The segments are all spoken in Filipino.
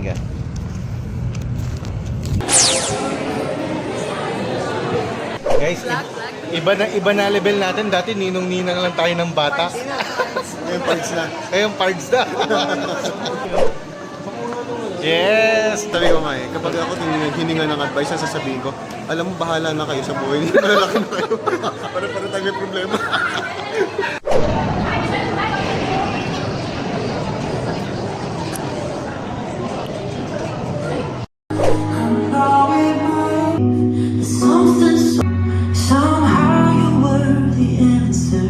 Halika. Guys, iba na level natin. Dati ninong-ninang lang tayo ng bata. Ngayon parts na. Ngayon parts na. Yes! Sabi ko nga eh, kapag ako hininga ng advice, sasabihin ko, alam mo, bahala na kayo sa buhay. Malalaki na kayo. Para tayo may problema. Somehow you were the answer.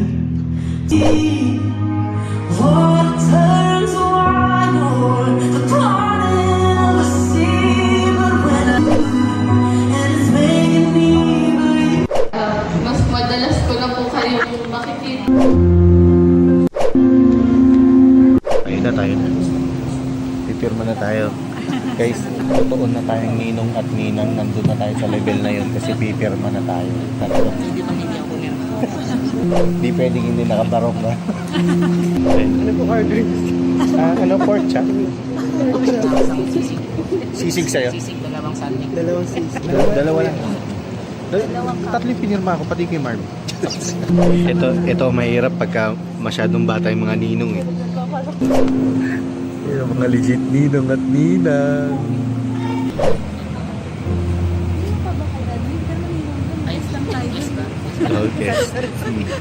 What turns wide or the planet of the sea, but when I and it's making me believe. Mas madalas ko na po kayong makikita. Ayun na tayo na. Pipirma na tayo. Guys, totoo na tayong ninong at ninang. Nandun na tayo sa level na yun kasi pipirma na tayo. Hindi pa hindi ako meron. Hindi pwedeng hindi nakabarok na. Ano po hard drinks? Ano pork chop? Sisig. Sisig sa'yo? Sisig, dalawang sandwich. Dalawa lang. Tatlo yung pinirma ko, pati kay Marv. ito mahirap pagka masyadong bata yung mga ninong eh. Yung mga legit ninong at ninang. Ayos lang tayo, ba? Okay.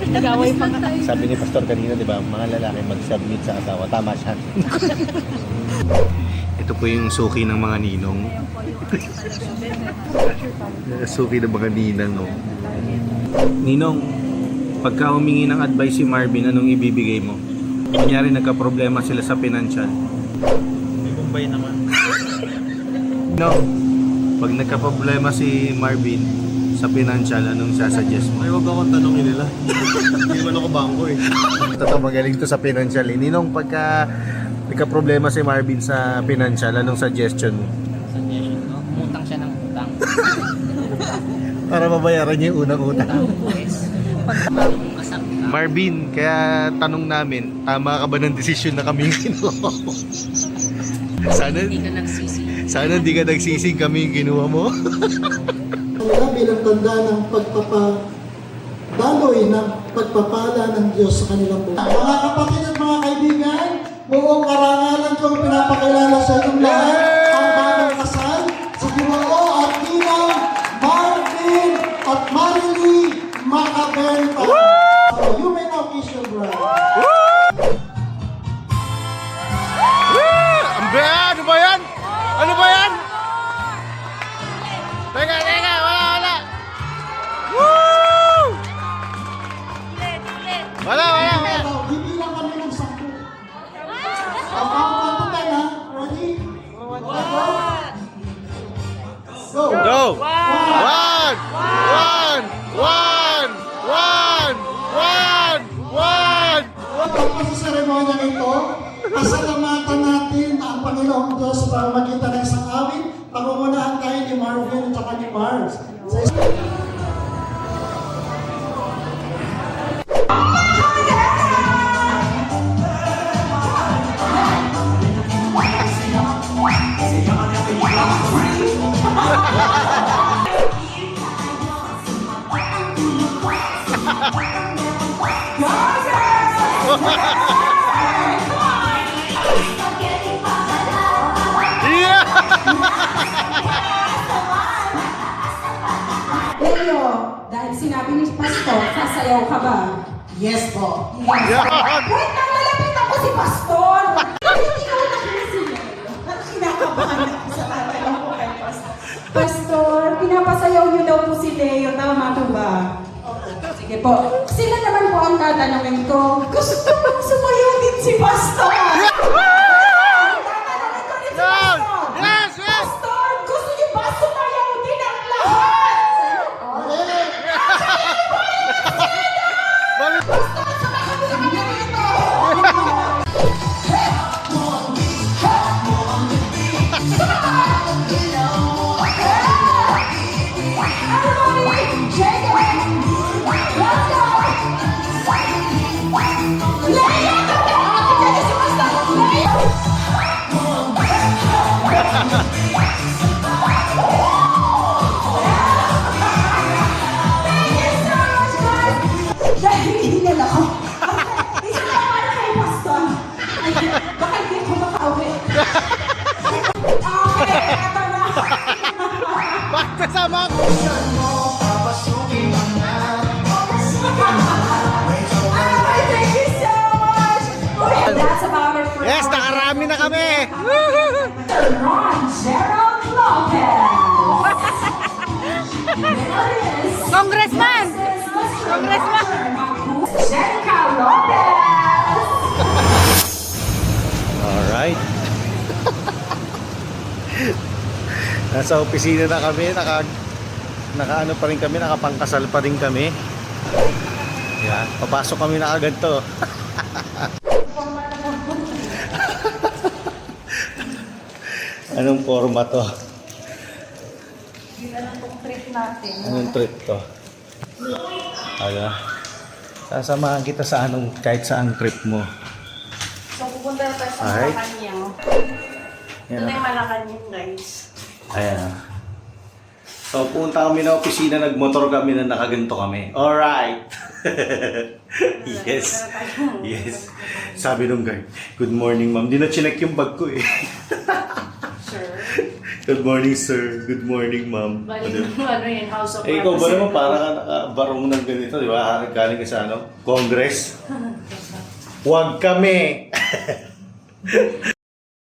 Nag-away pa nga. Sabi ni Pastor kanina, di ba, mga lalaki mag-submit sa asawa. Tama siya. Ito po yung suki ng mga ninong. Suki ng mga ninang, no? Ninong, pagka humingi ng advice si Marvin, anong ibibigay mo? Kunyari nagka-problema sila sa financial. May Bombay naman. No, pag nagka-problema si Marvin sa financial, anong sasuggest mo? Ay, huwag akong tanongin nila. Hindi naman ako bangko eh. Totoo, magaling to sa financial. Ninong, pagka nagka-problema si Marvin sa financial, anong suggestion mo? Suggestion ko, umutang siya ng utang. Para mabayaran niya yung unang utang. Yes. Pagkakang asap ka. Marvin, kaya tanong namin, tama ka ba ng desisyon na kami yung kinuha mo? Hindi ka nagsisi. Sana hindi ka nagsising kami yung kinuha mo. Kanila bilang tanda ng pagpapadaloy ng pagpapala ng Diyos sa kanilang buhay. Mga kapatid at mga kaibigan, buong karangalan ko pinapakilala sa inyong lahat ang bagong kasal sa Ginoo at Ninang Marvin at Marilee Macabenta. So you may now kiss your bride. Ano ba yan? Ano ba yan? Teka, wala. Woo! Wala. Bibilang kami ng 10. Ang count to 10 ha? Ready? Go! Go! One! Tapos sa seremonya ito, pasalamatan natin ang Panginoong Diyos sa pamamagitan ng isang awit. Pangungunahan tayo ni Marvin at saka ni Mars. Leo, dahil sinabi ni Pastor, sasayaw ka ba? Yes po. Yes. Wait lang, malapit ako si Pastor! Hindi ka nakikisigaw. Kinakabahan ako sa tatanong ko kay Pastor. Pastor, pinapasayaw niyo daw po si Leo. Tama po ba? Sige po. Sila naman po ang tatanungin ko. Gusto mong sumayaw din si Pastor! Tatanungin ko rin si Pastor! Yes! Pastor, gusto niyo ba sumayaw din ang lahat? Pastor, sumayaw din ang lahat! Everybody, shake it! Let's go! Leo, come on! Sige, si Pastor! Leo! Dahil hinil ako. Isa na para kay Pastor. Ay, baka hindi ako makauwi. Okay, eto na. Bakit kasama ako? Ay, thank you so much. Okay, that's about it for Yes, our- nakarami na kami! Ron Gerald Lopez. There it is. Congressman! Congressman! Jerica Lopez. Alright. Nasa opisina na kami, nakaano pa rin kami, nakapangkasal pa rin kami. Yan, papasok kami na agad to. Anong forma to? Anong trip to? Ano? Sasamahan kita sa anong, kahit saang trip mo. So, pupunta na tayo sa Alright. Malacanang. Yan Ito na o. yung Malacanang, guys. Ayan o. So, punta kami na opisina, nagmotor kami na nakaganto kami. Alright! Yes. Yes. Sabi nung guy, good morning ma'am. Di na chinek yung bag ko eh. Sure. Good morning sir. Good morning ma'am. Balik ano yun, House of Eh, ikaw ba naman para ka nakabarong ng ganito, di ba? Galing ka sa ano? Congress? Huwag kami!